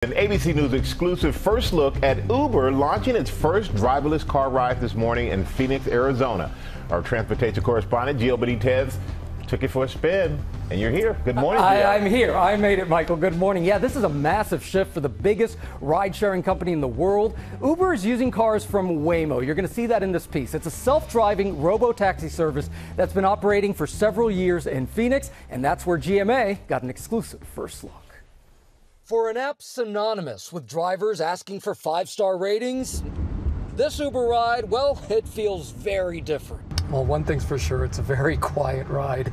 An ABC News exclusive first look at Uber launching its first driverless car ride this morning in Phoenix, Arizona. Our transportation correspondent, Gio Benitez, took it for a spin, and you're here. Good morning, Gio. I'm here. I made it, Michael. Good morning. Yeah, this is a massive shift for the biggest ride-sharing company in the world. Uber is using cars from Waymo. You're going to see that in this piece. It's a self-driving robo-taxi service that's been operating for several years in Phoenix, and that's where GMA got an exclusive first look. For an app synonymous with drivers asking for 5-star ratings, this Uber ride, well, it feels very different. Well, one thing's for sure, it's a very quiet ride,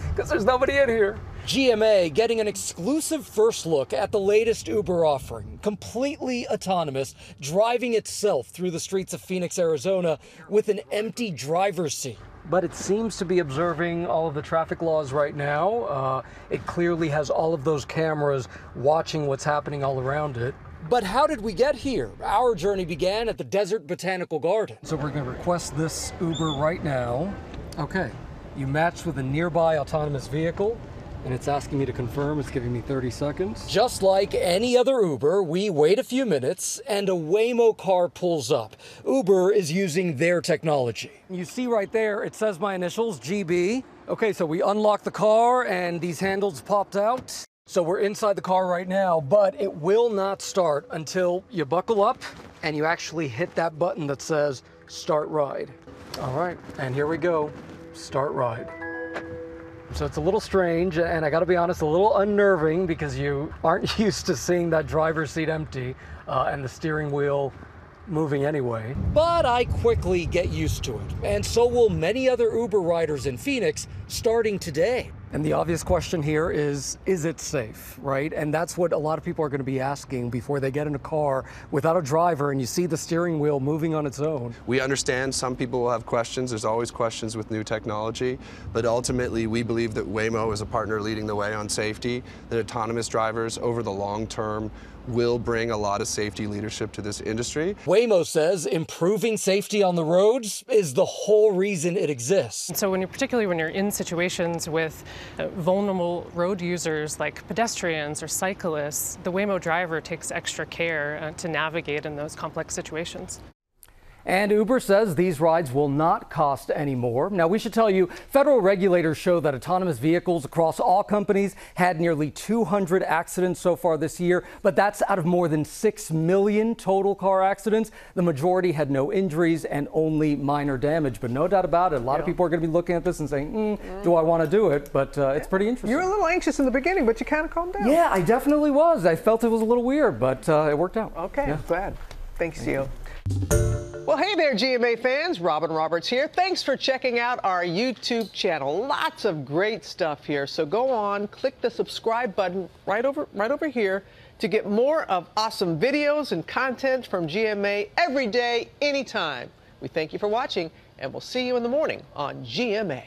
because there's nobody in here. GMA getting an exclusive first look at the latest Uber offering, completely autonomous, driving itself through the streets of Phoenix, Arizona, with an empty driver's seat. But it seems to be observing all of the traffic laws right now. It clearly has all of those cameras watching what's happening all around it. But how did we get here? Our journey began at the Desert Botanical Garden. So we're going to request this Uber right now. Okay, you matched with a nearby autonomous vehicle, and it's asking me to confirm. It's giving me 30 seconds. Just like any other Uber, we wait a few minutes and a Waymo car pulls up. Uber is using their technology. You see right there, it says my initials, GB. Okay, so we unlock the car and these handles popped out. So we're inside the car right now, but it will not start until you buckle up and you actually hit that button that says start ride. All right, and here we go, start ride. So it's a little strange, and I gotta be honest, a little unnerving because you aren't used to seeing that driver's seat empty and the steering wheel moving anyway. But I quickly get used to it, and so will many other Uber riders in Phoenix starting today. And the obvious question here is it safe, right? And that's what a lot of people are going to be asking before they get in a car without a driver and you see the steering wheel moving on its own. We understand some people will have questions. There's always questions with new technology. But ultimately, we believe that Waymo is a partner leading the way on safety, that autonomous drivers over the long term will bring a lot of safety leadership to this industry. Waymo says improving safety on the roads is the whole reason it exists. And so particularly when you're in situations with vulnerable road users like pedestrians or cyclists, the Waymo driver takes extra care to navigate in those complex situations. And Uber says these rides will not cost any more. Now, we should tell you, federal regulators show that autonomous vehicles across all companies had nearly 200 accidents so far this year, but that's out of more than 6 million total car accidents. The majority had no injuries and only minor damage, but no doubt about it, a lot of people are going to be looking at this and saying, do I want to do it? But it's pretty interesting. You were a little anxious in the beginning, but you kind of calmed down. Yeah, I definitely was. I felt it was a little weird, but it worked out. Okay, yeah. Glad. Thanks, Gio. Well, hey there, GMA fans. Robin Roberts here. Thanks for checking out our YouTube channel. Lots of great stuff here. So go on, click the subscribe button right over here to get more of awesome videos and content from GMA every day, anytime. We thank you for watching, and we'll see you in the morning on GMA.